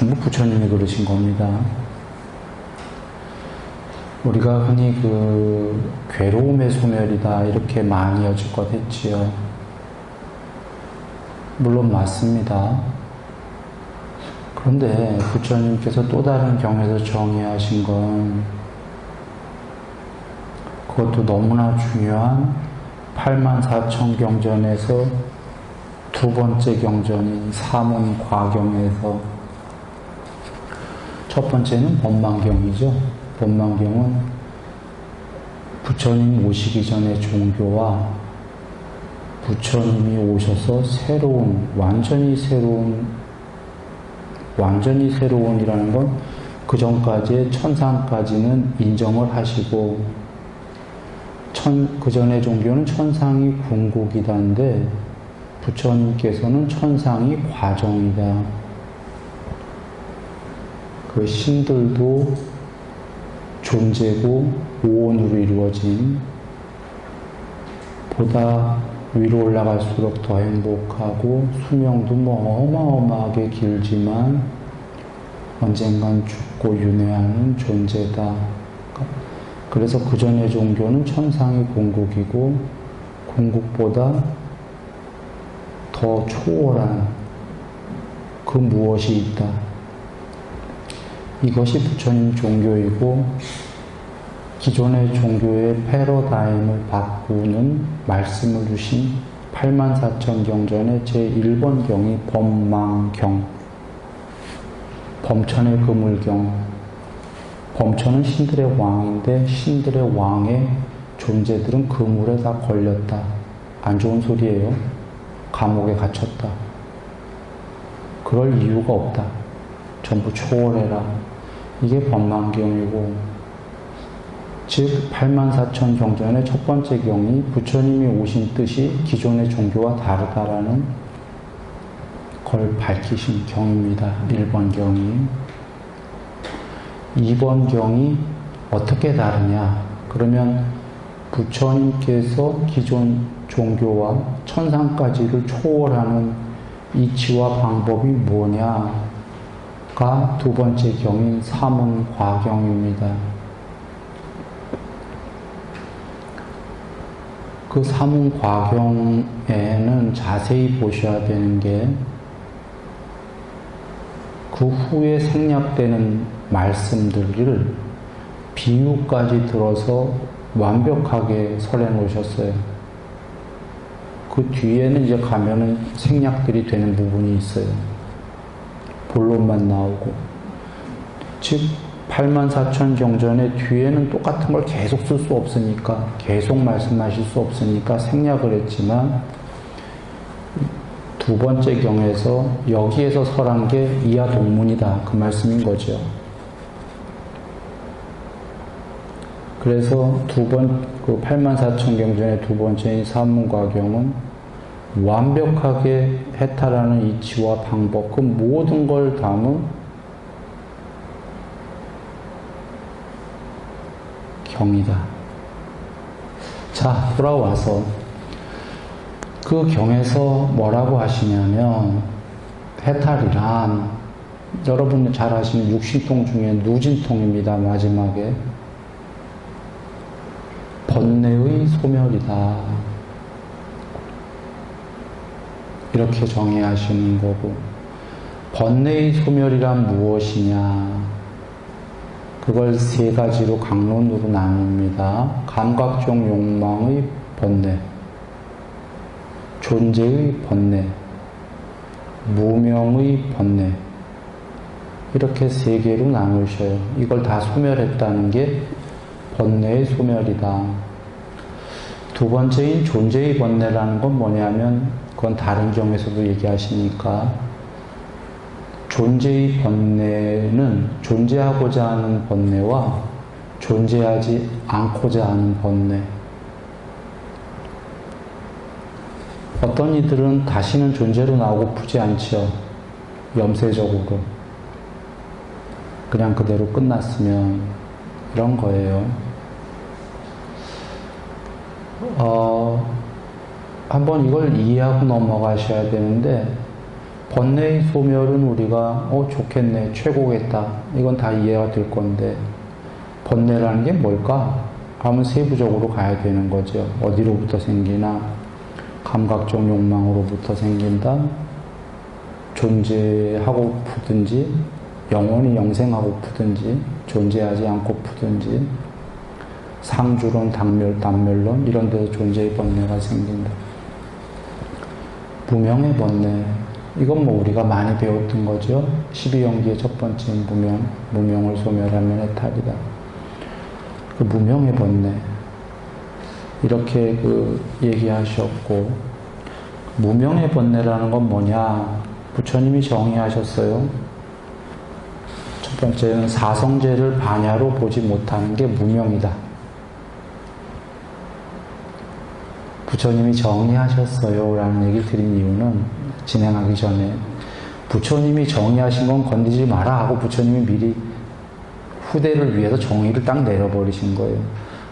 전부 부처님이 그러신 겁니다. 우리가 흔히 괴로움의 소멸이다 이렇게 많이 여지껏 했지요. 물론 맞습니다. 그런데 부처님께서 또 다른 경에서 정의하신 건 그것도 너무나 중요한 84,000경전에서 두 번째 경전인 사문과경에서 첫 번째는 법망경이죠. 법망경은 부처님 오시기 전의 종교와 부처님이 오셔서 완전히 새로운이라는 건 그 전까지의 천상까지는 인정을 하시고 그 전의 종교는 천상이 궁극이다인데 부처님께서는 천상이 과정이다. 그 신들도 존재고 오온으로 이루어진 보다 위로 올라갈수록 더 행복하고 수명도 어마어마하게 길지만 언젠간 죽고 윤회하는 존재다. 그래서 그 전의 종교는 천상이 궁극이고 궁극보다 더 초월한 그 무엇이 있다. 이것이 부처님 종교이고 기존의 종교의 패러다임을 바꾸는 말씀을 주신 84,000경전의 제1번 경이 법망경, 범천의 그물경. 범천은 신들의 왕인데 신들의 왕의 존재들은 그물에 다 걸렸다. 안 좋은 소리예요. 감옥에 갇혔다. 그럴 이유가 없다. 전부 초월해라. 이게 법망경이고, 즉 84,000경전의 첫 번째 경이 부처님이 오신 뜻이 기존의 종교와 다르다라는 걸 밝히신 경입니다. 1번 경이. 2번 경이 어떻게 다르냐? 그러면 부처님께서 기존 종교와 천상까지를 초월하는 이치와 방법이 뭐냐가 두 번째 경인 사문과경입니다. 그 사문과경에는 자세히 보셔야 되는 게 그 후에 생략되는 말씀들을 비유까지 들어서 완벽하게 설해 놓으셨어요. 그 뒤에는 이제 가면은 생략들이 되는 부분이 있어요. 본론만 나오고. 즉 84,000경전의 뒤에는 똑같은 걸 계속 쓸 수 없으니까, 계속 말씀하실 수 없으니까 생략을 했지만 두 번째 경에서 여기에서 설한 게 이하 동문이다. 그 말씀인 거죠. 그래서 그 84,000경전의 두 번째인 사문과경은 완벽하게 해탈하는 이치와 방법, 그 모든 걸 담은 경이다. 자, 돌아와서 그 경에서 뭐라고 하시냐면, 해탈이란 여러분 잘 아시는 육신통 중에 누진통입니다. 마지막에 번뇌의 소멸이다. 이렇게 정의하시는 거고, 번뇌의 소멸이란 무엇이냐? 그걸 세 가지로 강론으로 나눕니다. 감각종 욕망의 번뇌, 존재의 번뇌, 무명의 번뇌, 이렇게 세 개로 나누셔요. 이걸 다 소멸했다는 게 번뇌의 소멸이다. 두 번째인 존재의 번뇌라는 건 뭐냐면, 그건 다른 경에서도 얘기하시니까, 존재의 번뇌는 존재하고자 하는 번뇌와 존재하지 않고자 하는 번뇌. 어떤 이들은 다시는 존재로 나오고프지 않죠. 염세적으로. 그냥 그대로 끝났으면, 이런 거예요. 한번 이걸 이해하고 넘어가셔야 되는데, 번뇌의 소멸은 우리가 좋겠네, 최고겠다, 이건 다 이해가 될 건데 번뇌라는 게 뭘까? 하면 세부적으로 가야 되는 거죠. 어디로부터 생기나? 감각적 욕망으로부터 생긴다. 존재하고프든지 영원히 영생하고프든지 존재하지 않고프든지 상주론, 단멸론 이런 데서 존재의 번뇌가 생긴다. 무명의 번뇌, 이건 뭐 우리가 많이 배웠던 거죠. 12연기의 첫 번째인 무명을 소멸하면 해탈이다. 그 무명의 번뇌 이렇게 얘기하셨고, 무명의 번뇌라는 건 뭐냐? 부처님이 정의하셨어요. 첫 번째는 사성제를 반야로 보지 못하는 게 무명이다. 부처님이 정의하셨어요 라는 얘기 드린 이유는, 진행하기 전에 부처님이 정의하신 건 건드리지 마라 하고 부처님이 미리 후대를 위해서 정의를 딱 내려버리신 거예요.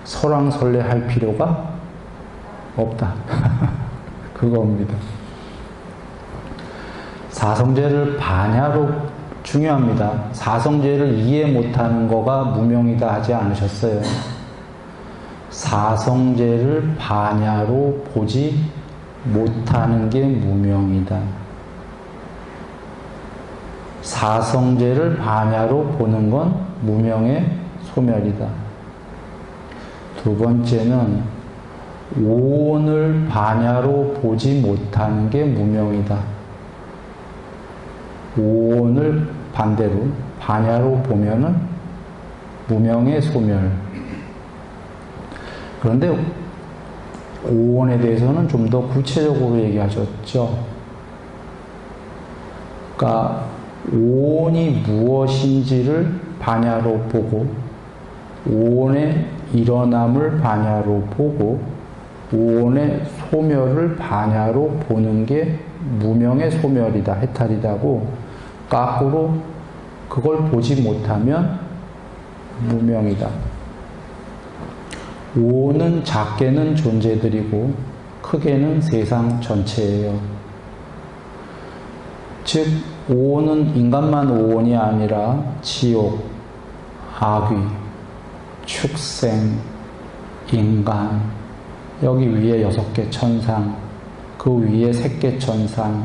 설왕설래 할 필요가 없다. 그겁니다. 사성제를 반야로, 중요합니다. 사성제를 이해 못하는 거가 무명이다 하지 않으셨어요. 사성제를 반야로 보지 못하는 게 무명이다. 사성제를 반야로 보는 건 무명의 소멸이다. 두 번째는 오온을 반야로 보지 못하는 게 무명이다. 오온을 반대로 반야로 보면은 무명의 소멸. 그런데 오온에 대해서는 좀 더 구체적으로 얘기하셨죠. 그러니까 오온이 무엇인지를 반야로 보고, 오온의 일어남을 반야로 보고, 오온의 소멸을 반야로 보는 게 무명의 소멸이다, 해탈이다고, 거꾸로 그걸 보지 못하면 무명이다. 오온은 작게는 존재들이고 크게는 세상 전체예요. 즉 오온은 인간만 오온이 아니라 지옥, 악귀, 축생, 인간, 여기 위에 6개 천상, 그 위에 새끼 천상,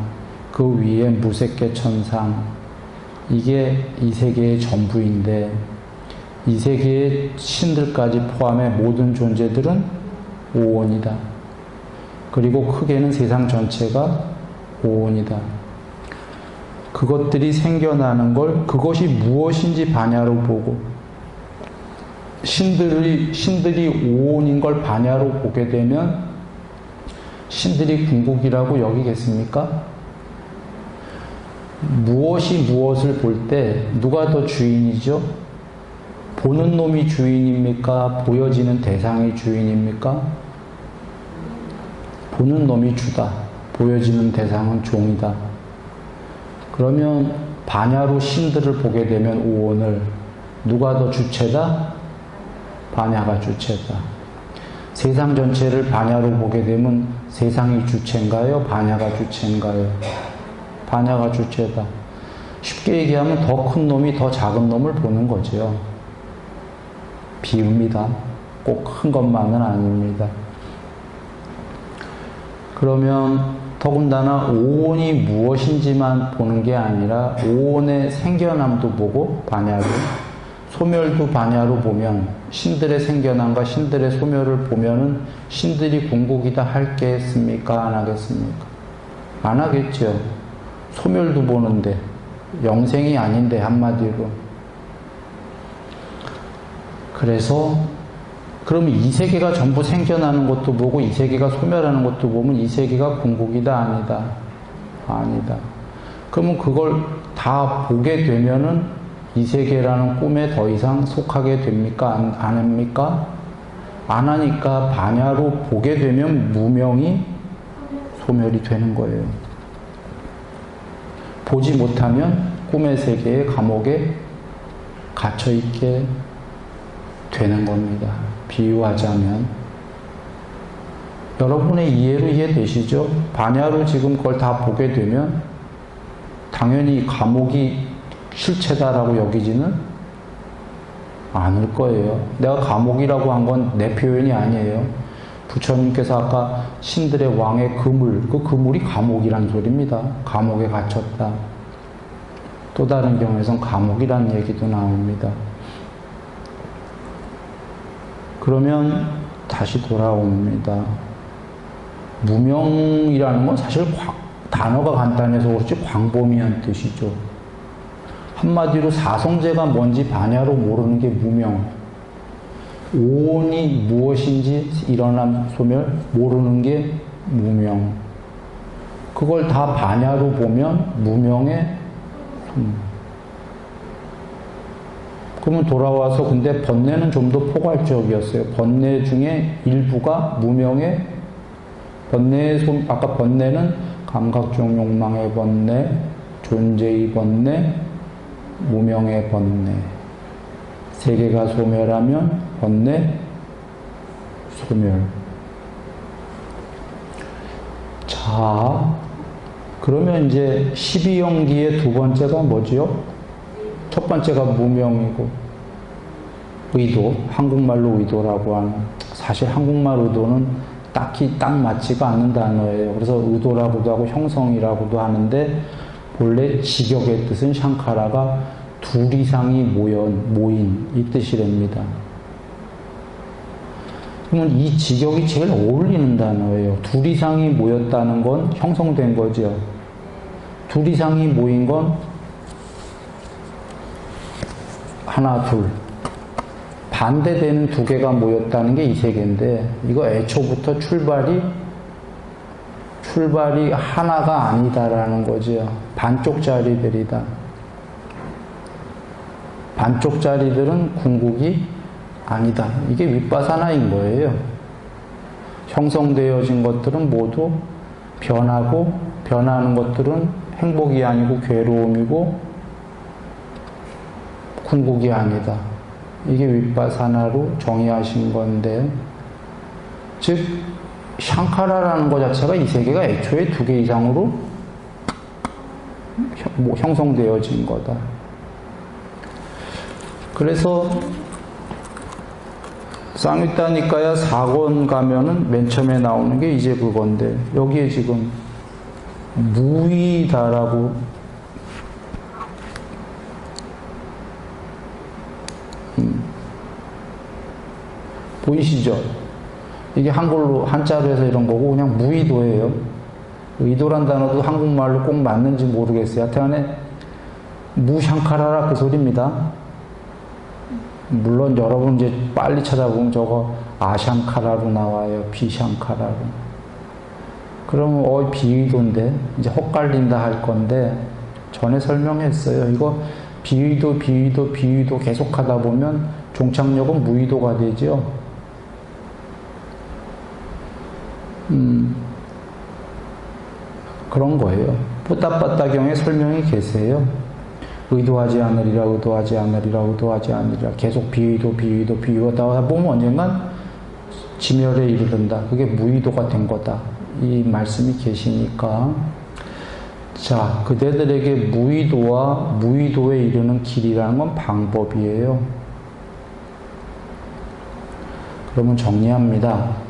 그 위에 무새끼 천상, 이게 이 세계의 전부인데, 이 세계의 신들까지 포함해 모든 존재들은 오온이다. 그리고 크게는 세상 전체가 오온이다. 그것들이 생겨나는 걸, 그것이 무엇인지 반야로 보고, 신들이 오온인 걸 반야로 보게 되면 신들이 궁극이라고 여기겠습니까? 무엇이 무엇을 볼 때 누가 더 주인이죠? 보는 놈이 주인입니까? 보여지는 대상이 주인입니까? 보는 놈이 주다. 보여지는 대상은 종이다. 그러면 반야로 신들을 보게 되면 오온을, 누가 더 주체다? 반야가 주체다. 세상 전체를 반야로 보게 되면 세상이 주체인가요? 반야가 주체인가요? 반야가 주체다. 쉽게 얘기하면 더 큰 놈이 더 작은 놈을 보는 거죠. 비유입니다. 꼭 큰 것만은 아닙니다. 그러면 더군다나 오온이 무엇인지만 보는 게 아니라 오온의 생겨남도 보고 반야로, 소멸도 반야로 보면, 신들의 생겨남과 신들의 소멸을 보면은 신들이 궁극이다 할겠습니까? 안 하겠습니까? 안 하겠죠. 소멸도 보는데, 영생이 아닌데 한마디로. 그래서 그럼 이 세계가 전부 생겨나는 것도 보고 이 세계가 소멸하는 것도 보면 이 세계가 궁극이다 아니다? 아니다. 그러면 그걸 다 보게 되면은 이 세계라는 꿈에 더 이상 속하게 됩니까? 안 합니까? 안 하니까 반야로 보게 되면 무명이 소멸이 되는 거예요. 보지 못하면 꿈의 세계의 감옥에 갇혀있게 되는 겁니다. 비유하자면. 여러분의 이해로 이해되시죠? 반야로 지금 그걸 다 보게 되면 당연히 감옥이 실체다라고 여기지는 않을 거예요. 내가 감옥이라고 한 건 내 표현이 아니에요. 부처님께서 아까 신들의 왕의 그물, 그 그물이 감옥이란 소리입니다. 감옥에 갇혔다. 또 다른 경우에선 감옥이란 얘기도 나옵니다. 그러면 다시 돌아옵니다. 무명이라는 건 사실 단어가 간단해서 그렇지 광범위한 뜻이죠. 한마디로 사성제가 뭔지 반야로 모르는 게 무명. 오온이 무엇인지 일어남 소멸 모르는 게 무명. 그걸 다 반야로 보면 무명의 그러면 돌아와서 근데 번뇌는 좀 더 포괄적이었어요. 번뇌 중에 일부가 무명의 번뇌의 아까 번뇌는 감각종 욕망의 번뇌, 존재의 번뇌, 무명의 번뇌. 세 개가 소멸하면 번뇌 소멸. 자, 그러면 이제 12영기의 두 번째가 뭐지요? 첫 번째가 무명이고 의도, 한국말로 의도라고 하는, 사실 한국말 의도는 딱히 딱 맞지가 않는 단어예요. 그래서 의도라고도 하고 형성이라고도 하는데 본래 직역의 뜻은 샹카라가 둘 이상이 모인 이 뜻이랍니다. 그러면 이 직역이 제일 어울리는 단어예요. 둘 이상이 모였다는 건 형성된 거죠. 둘 이상이 모인 건 하나, 둘. 반대되는 두 개가 모였다는 게 이 세계인데, 이거 애초부터 출발이 하나가 아니다라는 거죠. 반쪽짜리들이다. 반쪽짜리들은 궁극이 아니다. 이게 윗바사나인 거예요. 형성되어진 것들은 모두 변하고, 변하는 것들은 행복이 아니고 괴로움이고 궁극이 아니다. 이게 윗바사나로 정의하신 건데, 즉 샹카라라는 것 자체가 이 세계가 애초에 두 개 이상으로 형성되어진 거다. 그래서 쌍윗다니까야 4권 가면은 맨 처음에 나오는 게 이제 그건데, 여기에 지금 무의다라고 보이시죠? 이게 한자로 해서 이런 거고, 그냥 무의도예요. 의도란 단어도 한국말로 꼭 맞는지 모르겠어요. 하여튼간에 무샹카라라 그 소리입니다. 물론 여러분 이제 빨리 찾아보면 저거 아샹카라로 나와요. 비샹카라로. 그러면 비의도인데 이제 헛갈린다 할 건데, 전에 설명했어요. 이거 비의도 계속 하다 보면 종착역은 무의도가 되죠. 그런 거예요. 뿌따빠따경에 설명이 계세요. 의도하지 않으리라, 의도하지 않으리라, 의도하지 않으리라. 계속 비의도하다 보면 언젠간 지멸에 이르른다. 그게 무의도가 된 거다. 이 말씀이 계시니까. 자, 그대들에게 무의도와 무의도에 이르는 길이라는 건 방법이에요. 그러면 정리합니다.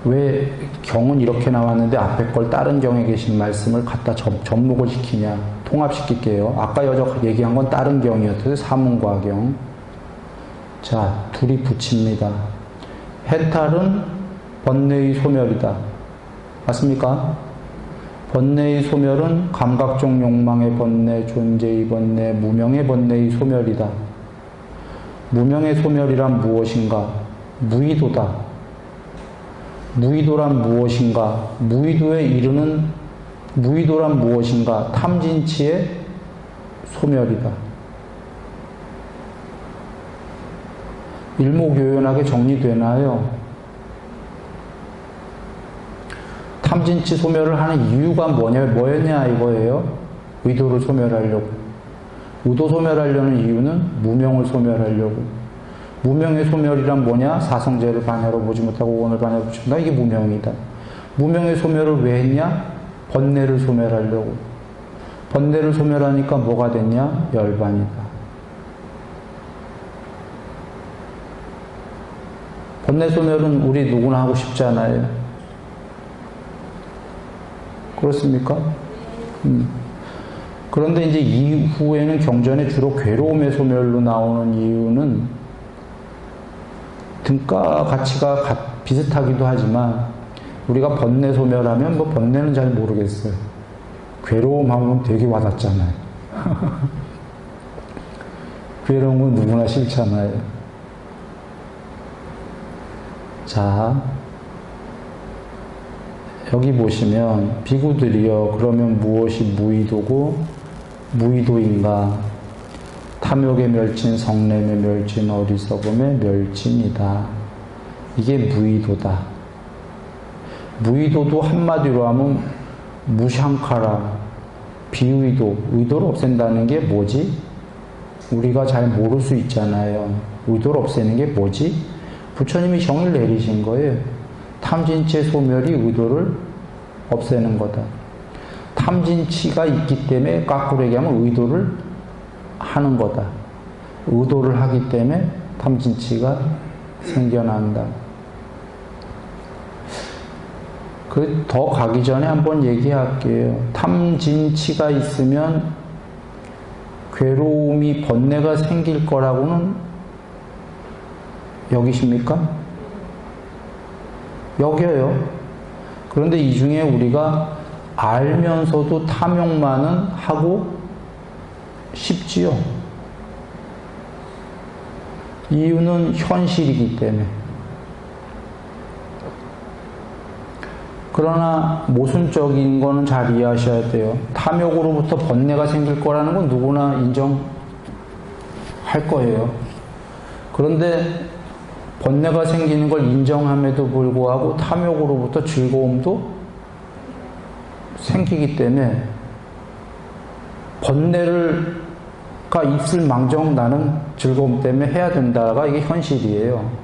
왜 경은 이렇게 나왔는데 앞에 걸 다른 경에 계신 말씀을 갖다 접목을 시키냐, 통합시킬게요. 아까 얘기한 건 다른 경이었어요. 사문과경. 자, 둘이 붙입니다. 해탈은 번뇌의 소멸이다. 맞습니까? 번뇌의 소멸은 감각종 욕망의 번뇌, 존재의 번뇌, 무명의 번뇌의 소멸이다. 무명의 소멸이란 무엇인가? 무의도다. 무의도란 무엇인가? 무의도란 무엇인가? 탐진치의 소멸이다. 일목요연하게 정리되나요? 탐진치 소멸을 하는 이유가 뭐였냐 이거예요? 의도를 소멸하려고. 의도 소멸하려는 이유는 무명을 소멸하려고. 무명의 소멸이란 뭐냐? 사성제를 반야로 보지 못하고 오온을 반야로 보지 못한다. 이게 무명이다. 무명의 소멸을 왜 했냐? 번뇌를 소멸하려고. 번뇌를 소멸하니까 뭐가 됐냐? 열반이다. 번뇌 소멸은 우리 누구나 하고 싶잖아요. 그렇습니까? 그런데 이제 이후에는 경전에 주로 괴로움의 소멸로 나오는 이유는 등가 가치가 비슷하기도 하지만 우리가 번뇌 소멸하면 뭐 번뇌는 잘 모르겠어요. 괴로움 하면 되게 와닿잖아요. 괴로움은 누구나 싫잖아요. 자, 여기 보시면 비구들이여 그러면 무엇이 무의도고 무의도인가? 탐욕의 멸진, 성냄의 멸진, 어리석음의 멸진이다. 이게 무의도다. 무의도도 한마디로 하면 무샹카라, 비의도, 의도를 없앤다는 게 뭐지? 우리가 잘 모를 수 있잖아요. 의도를 없애는 게 뭐지? 부처님이 정의를 내리신 거예요. 탐진치의 소멸이 의도를 없애는 거다. 탐진치가 있기 때문에 거꾸로 얘기하면 의도를 하는 거다. 의도를 하기 때문에 탐진치가 생겨난다. 더 가기 전에 한번 얘기할게요. 탐진치가 있으면 괴로움이 번뇌가 생길 거라고는 여기십니까? 여겨요. 그런데 이 중에 우리가 알면서도 탐욕만은 하고 싶지요. 이유는 현실이기 때문에. 그러나 모순적인 거는 잘 이해하셔야 돼요. 탐욕으로부터 번뇌가 생길 거라는 건 누구나 인정할 거예요. 그런데 번뇌가 생기는 걸 인정함에도 불구하고 탐욕으로부터 즐거움도 생기기 때문에 번뇌가 있을 망정 나는 즐거움 때문에 해야 된다가 이게 현실이에요.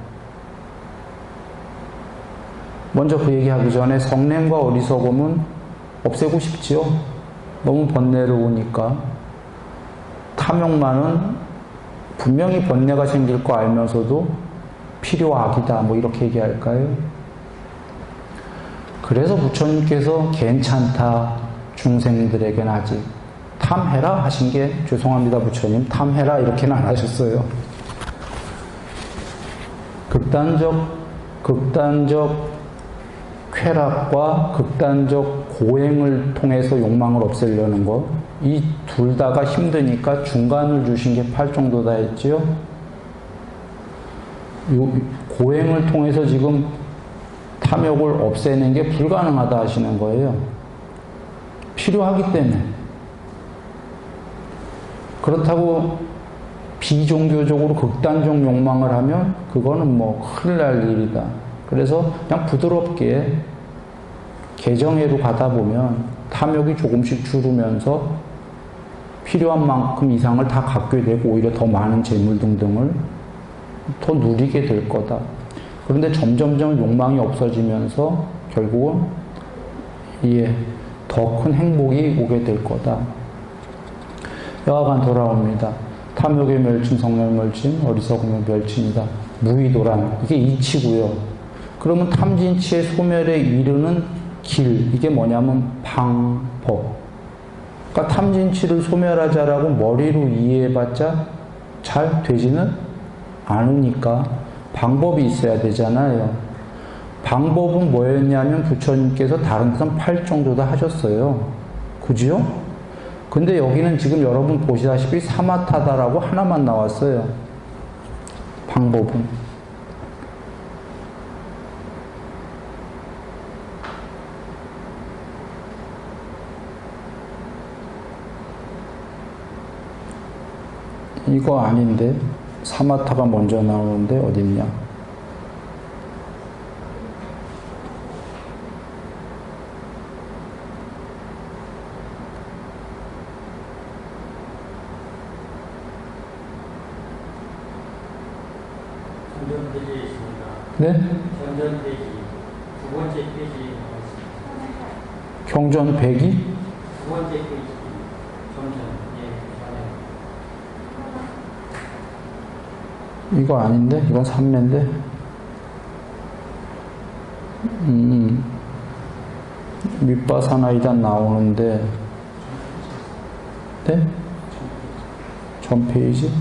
먼저 그 얘기하기 전에 성냄과 어리석음은 없애고 싶지요. 너무 번뇌로우니까. 탐욕만은 분명히 번뇌가 생길 거 알면서도 필요악이다. 뭐 이렇게 얘기할까요? 그래서 부처님께서 괜찮다. 중생들에게는 아직 탐해라 하신 게 죄송합니다 부처님. 탐해라 이렇게는 안 하셨어요. 극단적 쾌락과 극단적 고행을 통해서 욕망을 없애려는 것, 이 둘 다가 힘드니까 중간을 주신 게 팔정도다 했지요. 고행을 통해서 지금 탐욕을 없애는 게 불가능하다 하시는 거예요. 필요하기 때문에. 그렇다고 비종교적으로 극단적 욕망을 하면 그거는 뭐 큰일 날 일이다. 그래서 그냥 부드럽게 개정회로 가다 보면 탐욕이 조금씩 줄으면서 필요한 만큼 이상을 다 갖게 되고 오히려 더 많은 재물 등등을 더 누리게 될 거다. 그런데 점점점 욕망이 없어지면서 결국은 더 큰 행복이 오게 될 거다. 여하간 돌아옵니다. 탐욕의 멸진, 성냄의 멸진, 어리석음의 멸진이다. 무의도란 이게 이치고요. 그러면 탐진치의 소멸에 이르는 길, 이게 뭐냐면 방법. 그러니까 탐진치를 소멸하자라고 머리로 이해해봤자 잘 되지는 않으니까 방법이 있어야 되잖아요. 방법은 뭐였냐면 부처님께서 다른 데선 8정도 다 하셨어요. 그죠? 근데 여기는 지금 여러분 보시다시피 사마타다라고 하나만 나왔어요. 방법은. 이거 아닌데 사마타가 먼저 나오는데 어딨냐? 경전 페이지에 있습니다. 네? 경전 페이지 두 번째 페이지에 나와 있습니다. 경전 100이? 두 번째 페이지. 이거 아닌데? 이건 삼매인데? 윗바사나 나오는데, 네? 전 페이지?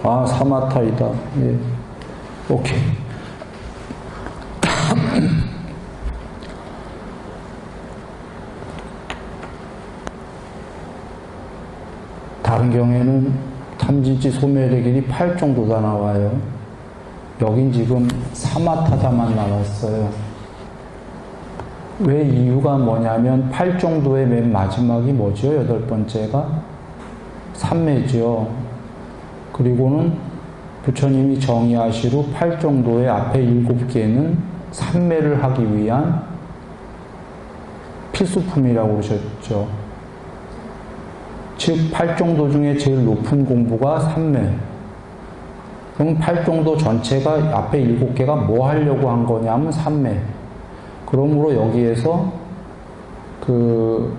아, 사마타이다. 예. 오케이. 다른 경우에는 탐진치 소멸의 길이 8 정도가 나와요. 여긴 지금 사마타다만 나왔어요. 왜 이유가 뭐냐면 8 정도의 맨 마지막이 뭐죠? 8번째가? 삼매죠. 그리고는 부처님이 정의하시로 8 정도의 앞에 7개는 삼매를 하기 위한 필수품이라고 그러셨죠. 즉 8정도 중에 제일 높은 공부가 삼매. 그럼 8정도 전체가 앞에 7개가 뭐 하려고 한 거냐면 삼매. 그러므로 여기에서 그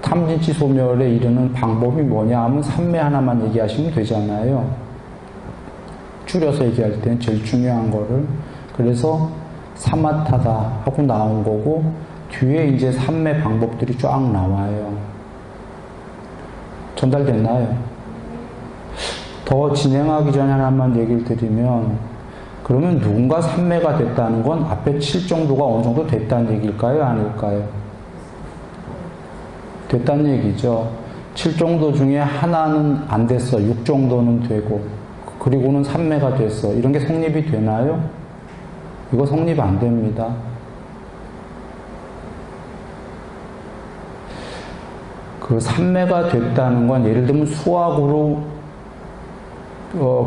탐진치 소멸에 이르는 방법이 뭐냐 하면 삼매 하나만 얘기하시면 되잖아요. 줄여서 얘기할 때는 제일 중요한 거를. 그래서 사마타다 하고 나온 거고, 뒤에 이제 삼매 방법들이 쫙 나와요. 전달됐나요? 더 진행하기 전에 하나만 얘기를 드리면, 그러면 누군가 삼매가 됐다는 건 앞에 7 정도가 어느 정도 됐다는 얘기일까요? 아닐까요? 됐다는 얘기죠. 7 정도 중에 하나는 안 됐어. 6 정도는 되고, 그리고는 삼매가 됐어. 이런 게 성립이 되나요? 이거 성립 안 됩니다. 그 삼매가 됐다는 건 예를 들면 수학으로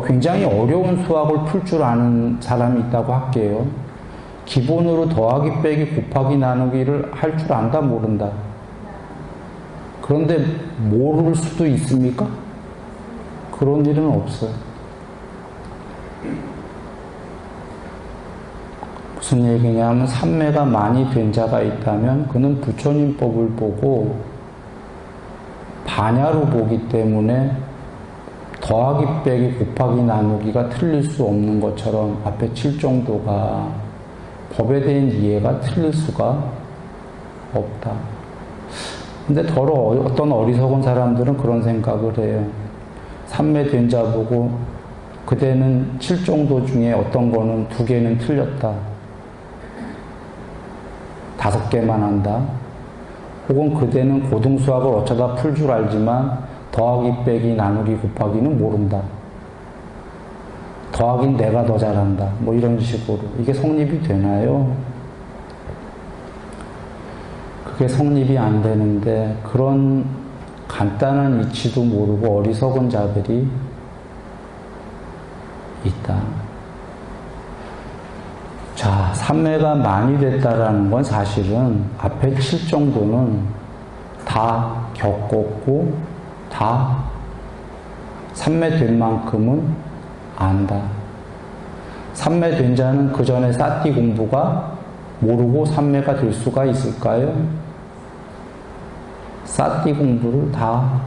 굉장히 어려운 수학을 풀 줄 아는 사람이 있다고 할게요. 기본으로 더하기 빼기 곱하기 나누기를 할 줄 안다 모른다. 그런데 모를 수도 있습니까? 그런 일은 없어요. 무슨 얘기냐면 삼매가 많이 된 자가 있다면 그는 부처님 법을 보고 반야로 보기 때문에 더하기 빼기 곱하기 나누기가 틀릴 수 없는 것처럼 앞에 7 정도가 법에 대한 이해가 틀릴 수가 없다. 근데 더러 어떤 어리석은 사람들은 그런 생각을 해요. 삼매된 자 보고 그대는 7 정도 중에 어떤 거는 2개는 틀렸다. 5개만 한다. 혹은 그대는 고등수학을 어쩌다 풀 줄 알지만 더하기 빼기 나누기 곱하기는 모른다. 더하기는 내가 더 잘한다. 뭐 이런 식으로. 이게 성립이 되나요? 그게 성립이 안 되는데 그런 간단한 이치도 모르고 어리석은 자들이 있다. 자, 삼매가 많이 됐다라는 건 사실은 앞에 7 정도는 다 겪었고 다 삼매된 만큼은 안다. 삼매된 자는 그 전에 사띠 공부가 모르고 삼매가 될 수가 있을까요? 사띠 공부를 다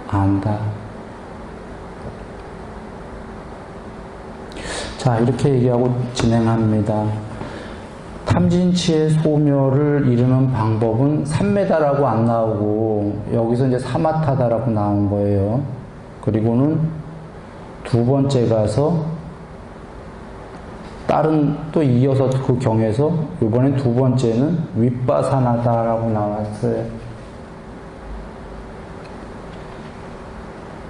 안다. 자, 이렇게 얘기하고 진행합니다. 탐진치의 소멸을 이루는 방법은 삼매다라고 안 나오고 여기서 이제 사마타다라고 나온 거예요. 그리고는 2번째 가서 다른 또 이어서 그 경에서 이번엔 2번째는 윗바사나다라고 나왔어요.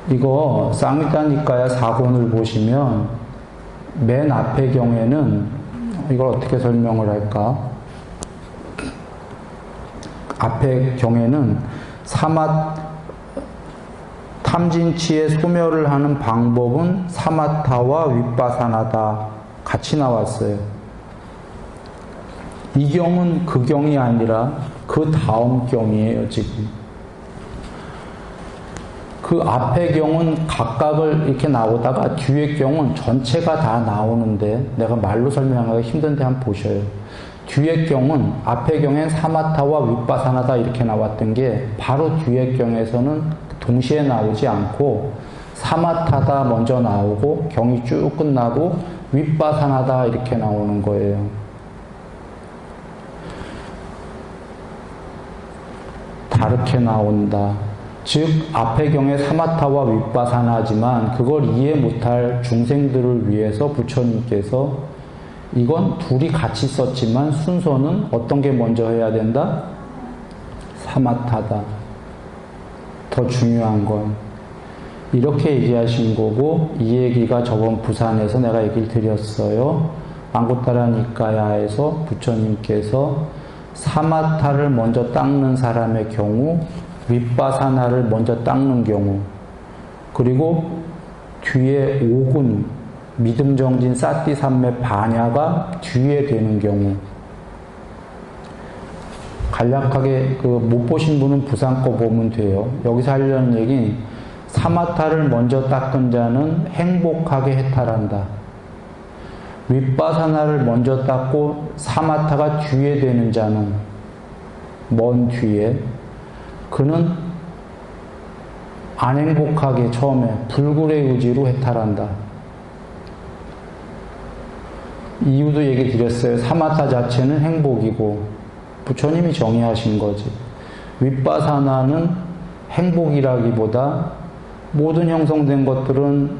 이거 쌍위타 니까야 4권을 보시면 맨 앞의 경에는 이걸 어떻게 설명을 할까? 앞의 경에는 탐진치의 소멸을 하는 방법은 사마타와 윗바사나다 같이 나왔어요. 이 경은 그 경이 아니라 그 다음 경이에요, 지금. 그 앞의 경은 각각을 이렇게 나오다가 뒤의 경은 전체가 다 나오는데 내가 말로 설명하기가 힘든데 한번 보셔요. 뒤의 경은 앞의 경엔 사마타와 윗바사나다 이렇게 나왔던 게 바로 뒤의 경에서는 동시에 나오지 않고 사마타다 먼저 나오고 경이 쭉 끝나고 윗바사나다 이렇게 나오는 거예요. 다르게 나온다. 즉 앞의 경에 사마타와 윗바사나지만 그걸 이해 못할 중생들을 위해서 부처님께서 이건 둘이 같이 썼지만 순서는 어떤 게 먼저 해야 된다? 사마타다. 더 중요한 건 이렇게 얘기하신 거고, 이 얘기가 저번 부산에서 내가 얘기를 드렸어요. 앙구타라 니까야에서 부처님께서 사마타를 먼저 닦는 사람의 경우, 윗바사나를 먼저 닦는 경우, 그리고 뒤에 오군, 믿음정진 사띠삼매 반야가 뒤에 되는 경우, 간략하게 못 보신 분은 부산 거 보면 돼요. 여기서 하려는 얘기는 사마타를 먼저 닦은 자는 행복하게 해탈한다. 윗바사나를 먼저 닦고 사마타가 뒤에 되는 자는, 먼 뒤에, 그는 안 행복하게 처음에 불굴의 의지로 해탈한다. 이유도 얘기 드렸어요. 사마타 자체는 행복이고 부처님이 정의하신 거지. 윗바사나는 행복이라기보다 모든 형성된 것들은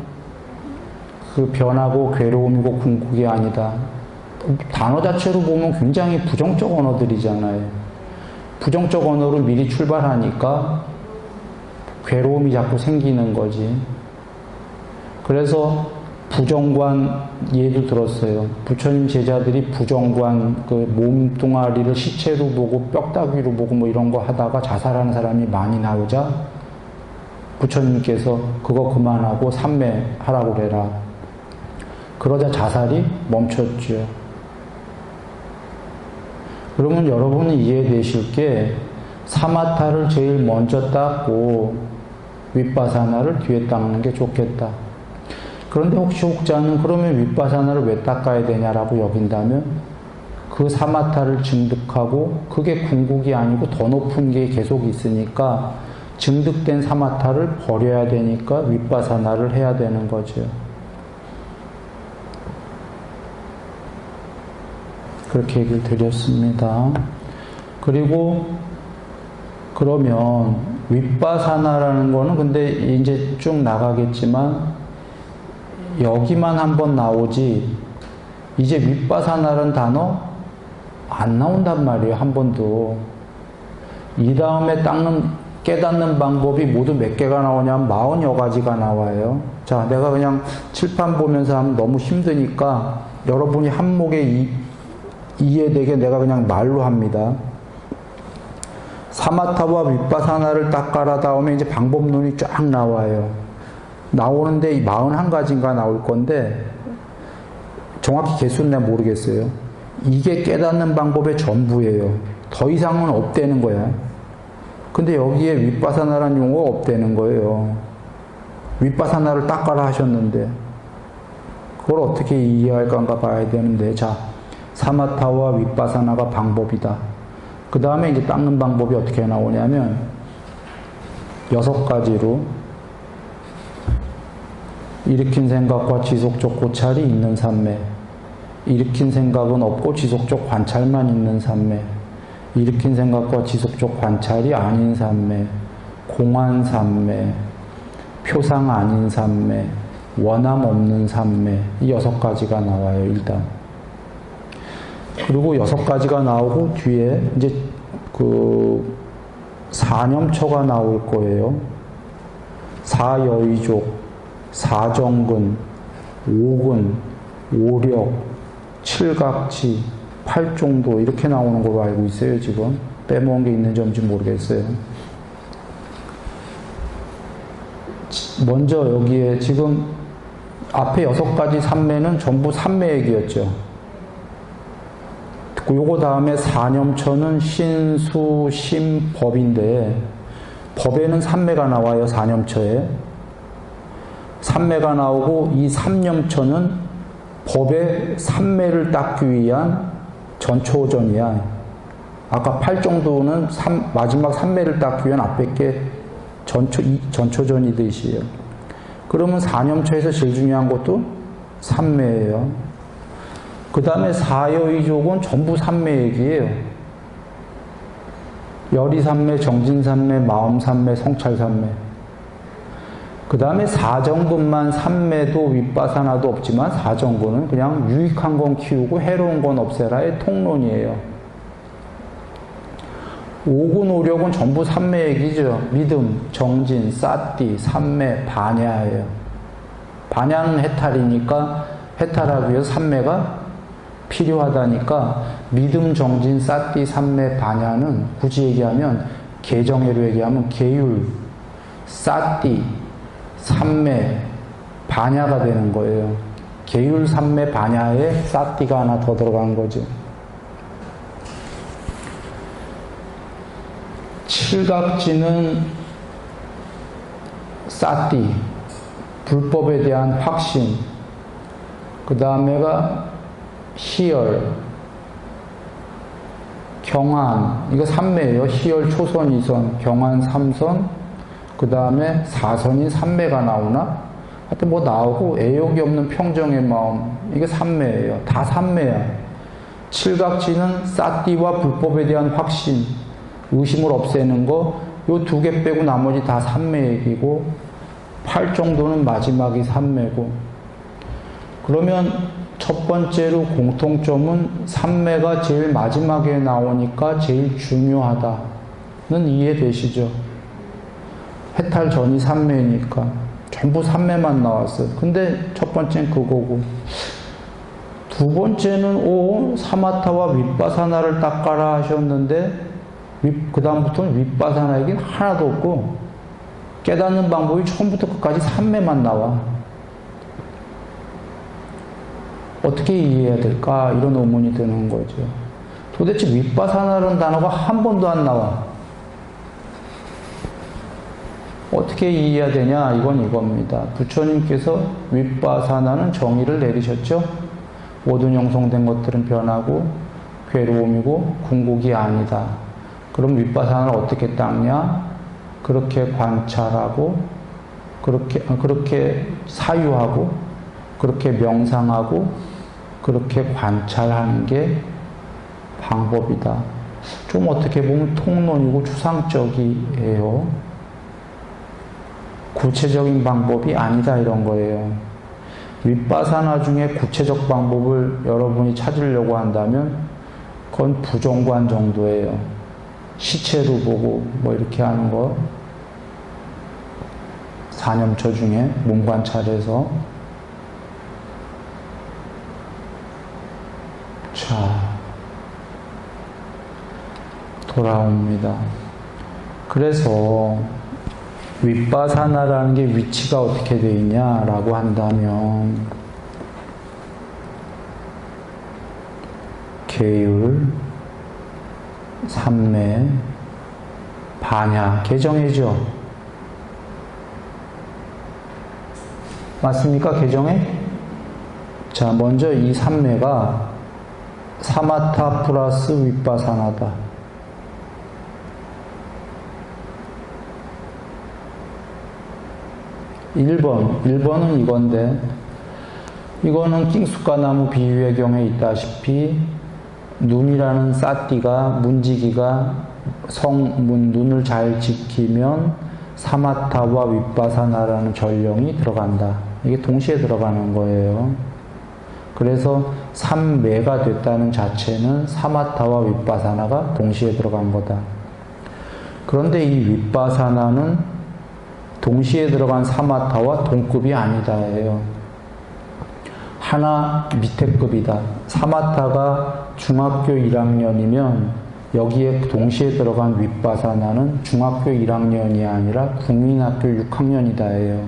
그 변하고 괴로움이고 궁극이 아니다. 단어 자체로 보면 굉장히 부정적 언어들이잖아요. 부정적 언어로 미리 출발하니까 괴로움이 자꾸 생기는 거지. 그래서 부정관 예도 들었어요. 부처님 제자들이 부정관 그 몸뚱아리를 시체로 보고 뼈다귀로 보고 뭐 이런 거 하다가 자살하는 사람이 많이 나오자 부처님께서 그거 그만하고 삼매하라고 그래라. 그러자 자살이 멈췄죠. 그러면 여러분은 이해되실 게 사마타를 제일 먼저 닦고 윗바사나를 뒤에 닦는 게 좋겠다. 그런데 혹시 혹자는 그러면 윗바사나를 왜 닦아야 되냐라고 여긴다면 그 사마타를 증득하고 그게 궁극이 아니고 더 높은 게 계속 있으니까 증득된 사마타를 버려야 되니까 윗바사나를 해야 되는 거죠. 그렇게 얘기를 드렸습니다. 그리고 그러면 윗바사나라는 거는 근데 이제 쭉 나가겠지만 여기만 한번 나오지 이제 윗바사나라는 단어 안 나온단 말이에요. 한 번도. 이 다음에 깨닫는 방법이 모두 몇 개가 나오냐면 40여 가지가 나와요. 자, 내가 그냥 칠판 보면서 하면 너무 힘드니까 여러분이 한목에 이해되게 내가 그냥 말로 합니다. 사마타와 윗바사나를 닦아라 다음에 이제 방법론이 쫙 나와요. 나오는데 41가지인가 나올 건데 정확히 개수는 내가 모르겠어요. 이게 깨닫는 방법의 전부예요. 더 이상은 없다는 거야. 근데 여기에 윗바사나라는 용어가 없다는 거예요. 윗바사나를 닦아라 하셨는데 그걸 어떻게 이해할까 봐야 되는데, 자, 사마타와 윗바사나가 방법이다. 그 다음에 이제 닦는 방법이 어떻게 나오냐면 6가지로 일으킨 생각과 지속적 고찰이 있는 삼매, 일으킨 생각은 없고 지속적 관찰만 있는 삼매, 일으킨 생각과 지속적 관찰이 아닌 삼매, 공한 삼매, 표상 아닌 삼매, 원함 없는 삼매, 이 6가지가 나와요. 일단. 그리고 6가지가 나오고 뒤에 이제 그 사념처가 나올 거예요. 사여의족, 사정근, 오근, 오력, 칠각치, 팔종도 이렇게 나오는 걸로 알고 있어요. 지금 빼먹은 게 있는지 없는지 모르겠어요. 먼저 여기에 지금 앞에 6가지 삼매는 전부 삼매 얘기였죠. 요거 다음에 사념처는 신수, 심, 법인데 법에는 삼매가 나와요. 사념처에. 삼매가 나오고 이 삼념처는 법의 삼매를 닦기 위한 전초전이야. 아까 팔정도는 마지막 삼매를 닦기 위한 앞에 게 전초전이듯이에요. 그러면 사념처에서 제일 중요한 것도 삼매예요. 그 다음에 사여이족은 전부 삼매 얘기예요. 열이삼매, 정진삼매, 마음삼매, 성찰삼매. 그 다음에 사정근만 삼매도 윗바사나도 없지만 사정근은 그냥 유익한 건 키우고 해로운 건 없애라의 통론이에요. 오근 오력은 전부 삼매 얘기죠. 믿음, 정진, 사띠, 삼매, 반야예요. 반야는 해탈이니까 해탈하기 위해서 삼매가 필요하다니까 믿음, 정진, 사띠, 삼매, 반야는 굳이 얘기하면 개정해로 얘기하면 계율, 사띠, 삼매, 반야가 되는 거예요. 계율, 삼매, 반야에 사띠가 하나 더 들어간 거죠. 칠각지는 사띠, 불법에 대한 확신, 그 다음에가 희열, 경안, 이거 삼매예요. 희열 초선, 이선, 경안 삼선, 그 다음에 사선인 삼매가 나오나? 하여튼 뭐 나오고 애욕이 없는 평정의 마음, 이게 삼매예요. 다 삼매야. 칠각지는 사띠와 불법에 대한 확신, 의심을 없애는 거, 요 두 개 빼고 나머지 다 삼매 얘기고, 팔 정도는 마지막이 삼매고. 그러면 첫 번째로 공통점은 삼매가 제일 마지막에 나오니까 제일 중요하다는 이해되시죠? 해탈 전이 삼매니까 전부 삼매만 나왔어요. 근데 첫 번째는 그거고, 두 번째는 사마타와 윗바사나를 닦아라 하셨는데 그 다음부터는 윗바사나 얘기는 하나도 없고 깨닫는 방법이 처음부터 끝까지 삼매만 나와. 어떻게 이해해야 될까? 이런 의문이 드는 거죠. 도대체 윗바사나라는 단어가 한 번도 안 나와. 어떻게 이해해야 되냐? 이건 이겁니다. 부처님께서 윗바사나는 정의를 내리셨죠? 모든 형성된 것들은 변하고 괴로움이고 궁극이 아니다. 그럼 윗바사나를 어떻게 닦냐? 그렇게 관찰하고, 그렇게 사유하고, 그렇게 명상하고, 그렇게 관찰하는 게 방법이다. 좀 어떻게 보면 통론이고 추상적이에요. 구체적인 방법이 아니다 이런 거예요. 윗바사나 중에 구체적 방법을 여러분이 찾으려고 한다면 그건 부정관 정도예요. 시체로 보고 뭐 이렇게 하는 거, 사념처 중에 몸 관찰해서. 자, 돌아옵니다. 그래서 윗바사나라는 게 위치가 어떻게 되어 있냐라고 한다면 계율, 삼매, 반야, 개정해죠. 맞습니까? 개정해? 자, 먼저 이 삼매가 사마타 플러스 윗바사나다. 1번은 이건데, 이거는 낑숙가나무 비유의 경우에 있다시피 눈이라는 사띠가, 문지기가 눈을 잘 지키면 사마타와 윗바사나라는 전령이 들어간다. 이게 동시에 들어가는 거예요. 그래서 삼매가 됐다는 자체는 사마타와 윗바사나가 동시에 들어간 거다. 그런데 이 윗바사나는 동시에 들어간 사마타와 동급이 아니다예요. 하나 밑에 급이다. 사마타가 중학교 1학년이면 여기에 동시에 들어간 윗바사나는 중학교 1학년이 아니라 국민학교 6학년이다예요.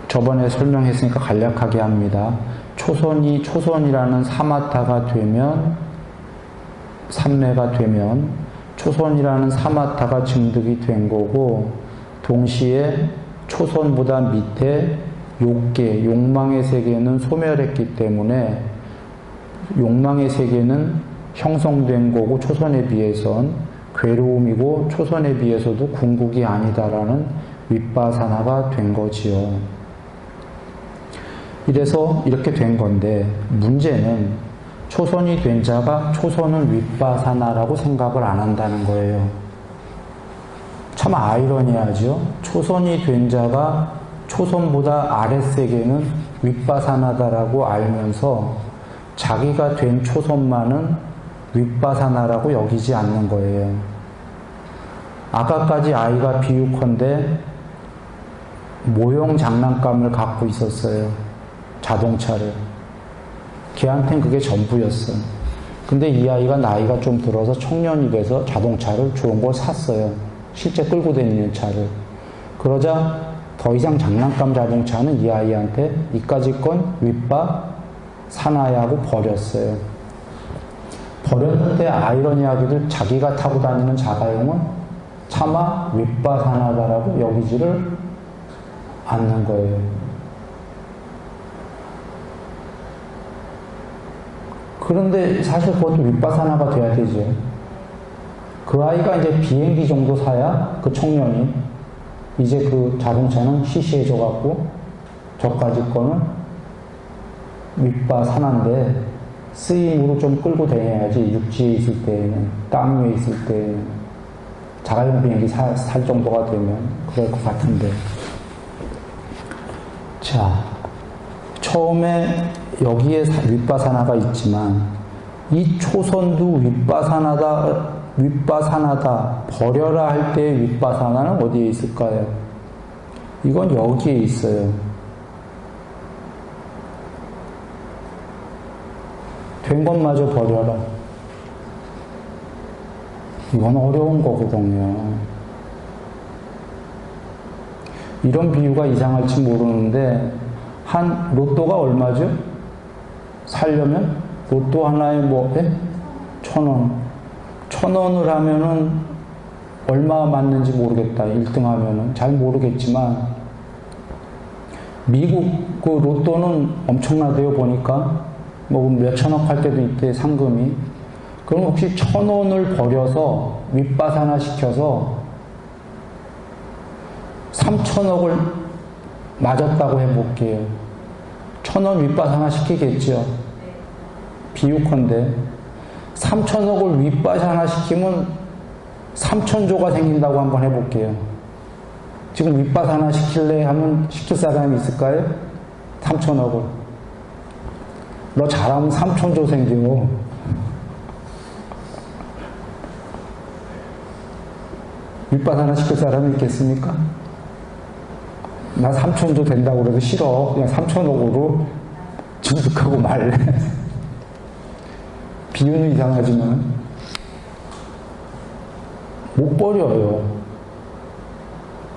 저번에 설명했으니까 간략하게 합니다. 초선이라는 사마타가 되면, 삼매가 되면 초선이라는 사마타가 증득이 된 거고, 동시에 초선보다 밑에 욕계, 욕망의 세계는 소멸했기 때문에 욕망의 세계는 형성된 거고, 초선에 비해선 괴로움이고 초선에 비해서도 궁극이 아니다라는 윗바사나가 된 거지요. 이래서 이렇게 된 건데 문제는 초선이 된 자가 초선은 윗바사나라고 생각을 안 한다는 거예요. 참 아이러니하죠. 초선이 된 자가 초선보다 아랫세계는 윗바사나다라고 알면서 자기가 된 초선만은 윗바사나라고 여기지 않는 거예요. 아까까지 아이가 비유컨대 모형 장난감을 갖고 있었어요. 자동차를. 걔한텐 그게 전부였어. 근데 이 아이가 나이가 좀 들어서 청년이 돼서 자동차를 좋은 걸 샀어요. 실제 끌고 다니는 차를. 그러자 더 이상 장난감 자동차는 이 아이한테 이까짓 건 윗바 사나야 하고 버렸어요. 버렸는데 아이러니하게도 자기가 타고 다니는 자가용은 차마 윗바 사나다라고 여기지를 않는 거예요. 그런데 사실 그것도 윗바사나가 돼야 되죠. 그 아이가 이제 비행기 정도 사야 그 청년이 이제 그 자동차는 시시해져갖고 저까지 거는 윗바사나인데 쓰임으로 좀 끌고 다녀야지. 육지에 있을 때에는, 땅 위에 있을 때에는 자가용 비행기 살 정도가 되면 그럴 것 같은데. 자, 처음에 여기에 윗바사나가 있지만 이 초선도 윗바사나다 버려라 할 때 윗바사나는 어디에 있을까요? 이건 여기에 있어요. 된 것마저 버려라. 이건 어려운 거거든요. 이런 비유가 이상할지 모르는데 한 로또가 얼마죠? 살려면 로또 하나에 뭐 1,000원. 1,000원을 하면은 얼마 맞는지 모르겠다. 1등 하면은 잘 모르겠지만 미국 그 로또는 엄청나대요. 보니까 뭐 몇천억 할 때도 있대 상금이. 그럼 혹시 1,000원을 버려서 윗바사나 시켜서 3,000억을 맞았다고 해볼게요. 1,000원 윗바사나 시키겠죠. 비유컨대 3,000억을 윗바사나 시키면 3,000조가 생긴다고 한번 해볼게요. 지금 윗바사나 시킬래 하면 시킬 사람이 있을까요? 3,000억을. 너 잘하면 3,000조 생겨. 윗바사나 시킬 사람이 있겠습니까? 나 3,000조 된다고 그래도 싫어. 그냥 3,000억으로 진득하고 말래. 비유는 이상하지만 못 버려요.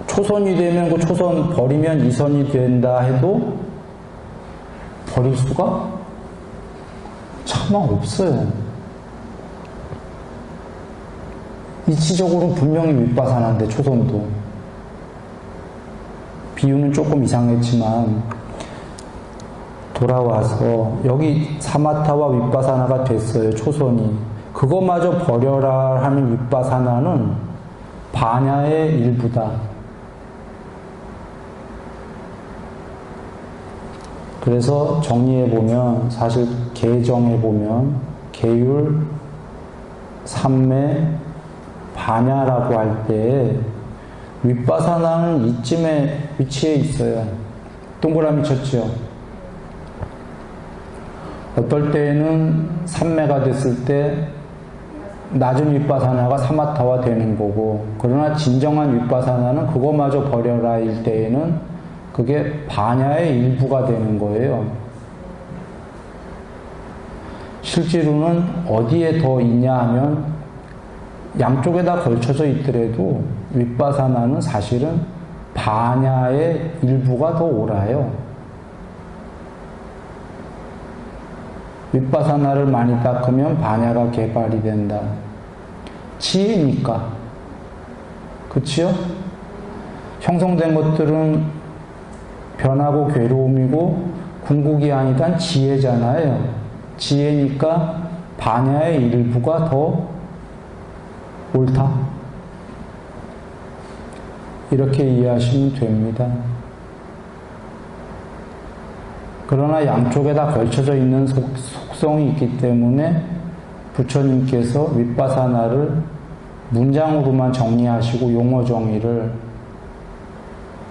초선이 되면 그 초선 버리면 이선이 된다 해도 버릴 수가 차마 없어요. 이치적으로는 분명히 윗바사나인데 초선도. 비유는 조금 이상했지만 돌아와서 여기 사마타와 윗바사나가 됐어요. 초선이. 그거마저 버려라 하는 윗바사나는 반야의 일부다. 그래서 정리해보면 사실 개정해보면 계율, 삼매, 반야라고 할 때 윗바사나는 이쯤에 위치해 있어요. 동그라미 쳤죠. 어떨 때에는 삼매가 됐을 때 낮은 윗바사나가 사마타화 되는 거고, 그러나 진정한 윗바사나는 그거마저 버려라 일 때에는 그게 반야의 일부가 되는 거예요. 실제로는 어디에 더 있냐 하면 양쪽에다 걸쳐져 있더라도 윗바사나는 사실은 반야의 일부가 더 옳아요. 윗바사나를 많이 닦으면 반야가 개발이 된다. 지혜니까. 그치요? 형성된 것들은 변하고 괴로움이고 궁극이 아니단 지혜잖아요. 지혜니까 반야의 일부가 더 옳다. 이렇게 이해하시면 됩니다. 그러나 양쪽에 다 걸쳐져 있는 속성이 있기 때문에 부처님께서 윗바사나를 문장으로만 정리하시고 용어 정의를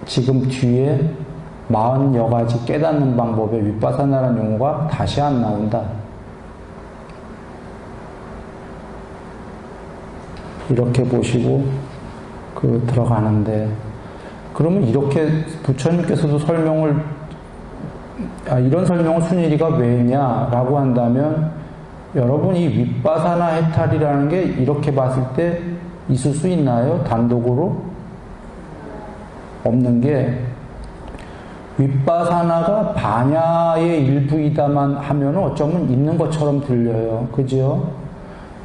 지금 뒤에 40여가지 깨닫는 방법에 윗바사나라는 용어가 다시 안 나온다. 이렇게 보시고 들어가는데, 그러면 이렇게 부처님께서도 이런 설명을 순일이가 왜 했냐라고 한다면, 여러분 이 윗바사나 해탈이라는 게 이렇게 봤을 때 있을 수 있나요? 단독으로? 없는 게, 윗바사나가 반야의 일부이다만 하면 어쩌면 있는 것처럼 들려요. 그죠?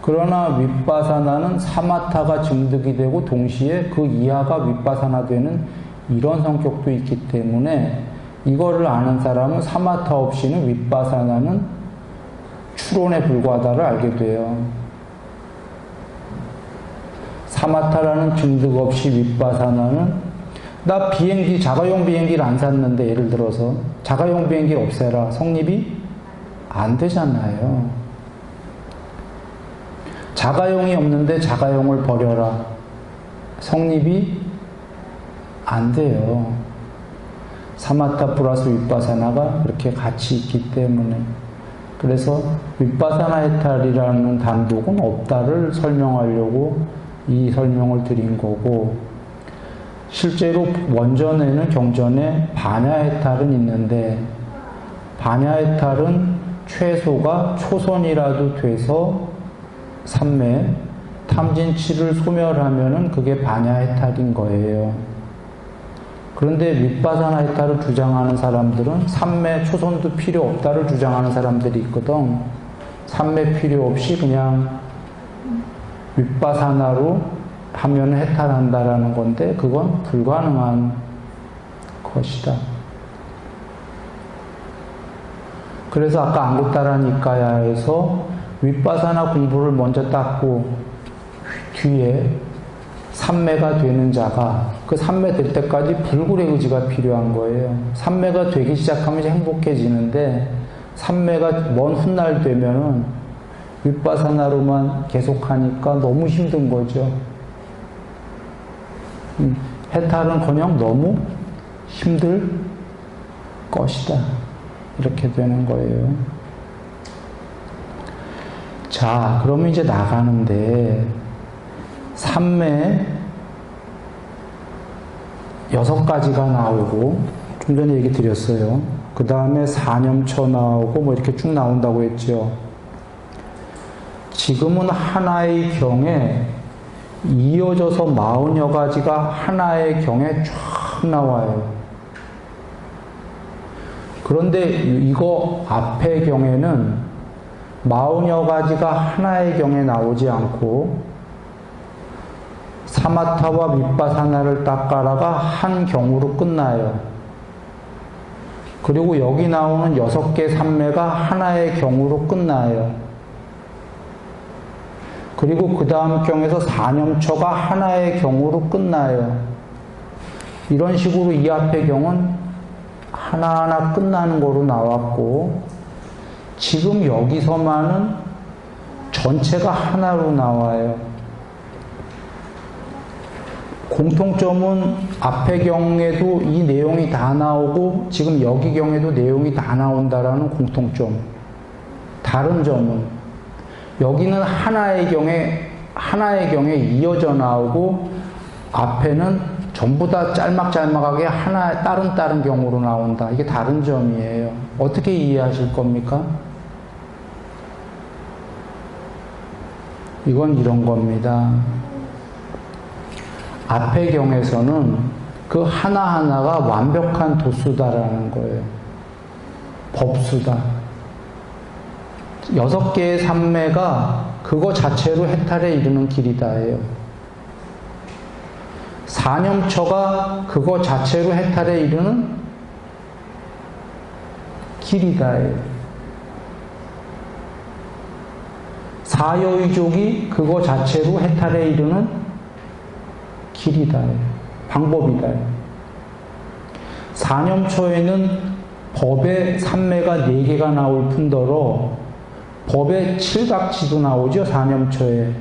그러나 윗바사나는 사마타가 증득이 되고 동시에 그 이하가 윗바사나 되는 이런 성격도 있기 때문에 이거를 아는 사람은 사마타 없이는 윗바사나는 추론에 불과하다를 알게 돼요. 사마타라는 증득 없이 윗바사나는, 나 자가용 비행기를 안 샀는데 예를 들어서 자가용 비행기를 없애라. 성립이 안 되잖아요. 자가용이 없는데 자가용을 버려라. 성립이 안 돼요. 사마타 플러스 윗바사나가 그렇게 같이 있기 때문에. 그래서 윗바사나 해탈이라는 단독은 없다를 설명하려고 이 설명을 드린 거고, 실제로 원전에는 경전에 반야 해탈은 있는데, 반야 해탈은 최소가 초선이라도 돼서 삼매, 탐진치를 소멸하면은 그게 반야 해탈인 거예요. 그런데 윗바사나 해탈을 주장하는 사람들은 삼매, 초선도 필요 없다를 주장하는 사람들이 있거든. 삼매 필요 없이 그냥 윗바사나로 하면 해탈한다라는 건데, 그건 불가능한 것이다. 그래서 아까 안구따라 니까야에서 윗바사나 공부를 먼저 닦고 뒤에 삼매가 되는 자가, 그 삼매 될 때까지 불굴의 의지가 필요한 거예요. 삼매가 되기 시작하면 이제 행복해지는데, 삼매가 먼 훗날 되면은 윗바사나로만 계속하니까 너무 힘든 거죠. 해탈은커녕 너무 힘들 것이다. 이렇게 되는 거예요. 자, 그러면 이제 나가는데, 삼매 6가지가 나오고, 좀 전에 얘기 드렸어요. 그 다음에 사념처 나오고, 뭐 이렇게 쭉 나온다고 했죠. 지금은 하나의 경에 이어져서 40여가지가 하나의 경에 쫙 나와요. 그런데 이거 앞의 경에는 40여가지가 하나의 경에 나오지 않고 사마타와 윗바사나를 닦아라가 한 경으로 끝나요. 그리고 여기 나오는 6개 삼매가 하나의 경으로 끝나요. 그리고 그 다음 경에서 사념처가 하나의 경으로 끝나요. 이런 식으로 이 앞의 경은 하나하나 끝나는 거로 나왔고, 지금 여기서만은 전체가 하나로 나와요. 공통점은 앞의 경에도 이 내용이 다 나오고 지금 여기 경에도 내용이 다 나온다라는 공통점. 다른 점은 여기는 하나의 경에 이어져 나오고, 앞에는 전부 다 짤막짤막하게 다른 경우로 나온다. 이게 다른 점이에요. 어떻게 이해하실 겁니까? 이건 이런 겁니다. 앞의 경에서는 그 하나하나가 완벽한 도수다라는 거예요. 법수다. 6개의 삼매가 그거 자체로 해탈에 이르는 길이다예요. 사념처가 그거 자체로 해탈에 이르는 길이다예요. 사여의족이 그거 자체로 해탈에 이르는 길이다예요. 방법이다. 사념초에는 법의 삼매가 4개가 나올 뿐더러 법의 칠각지도 나오죠. 사념초에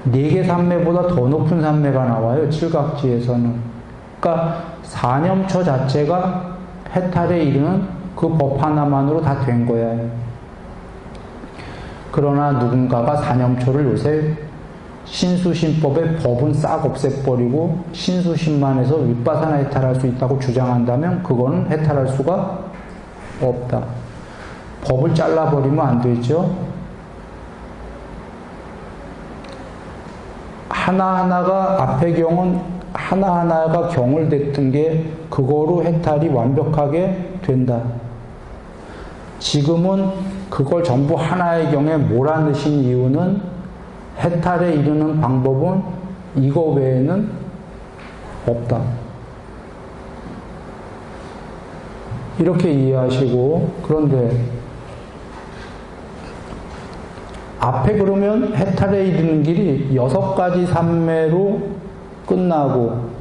4개 삼매보다 더 높은 삼매가 나와요. 칠각지에서는. 그러니까 사념초 자체가 해탈에 이르는 그 법 하나만으로 다 된 거야. 그러나 누군가가 사념초를 요새 신수신법의 법은 싹 없애버리고 신수신만 해서 윗바사나 해탈할 수 있다고 주장한다면 그거는 해탈할 수가 없다. 법을 잘라버리면 안 되죠. 하나하나가 앞의 경은 하나하나가 경을 댔던 게 그거로 해탈이 완벽하게 된다. 지금은 그걸 전부 하나의 경에 몰아넣으신 이유는 해탈에 이르는 방법은 이거 외에는 없다. 이렇게 이해하시고, 그런데 앞에 그러면 해탈에 이르는 길이 6가지 삼매로 끝나고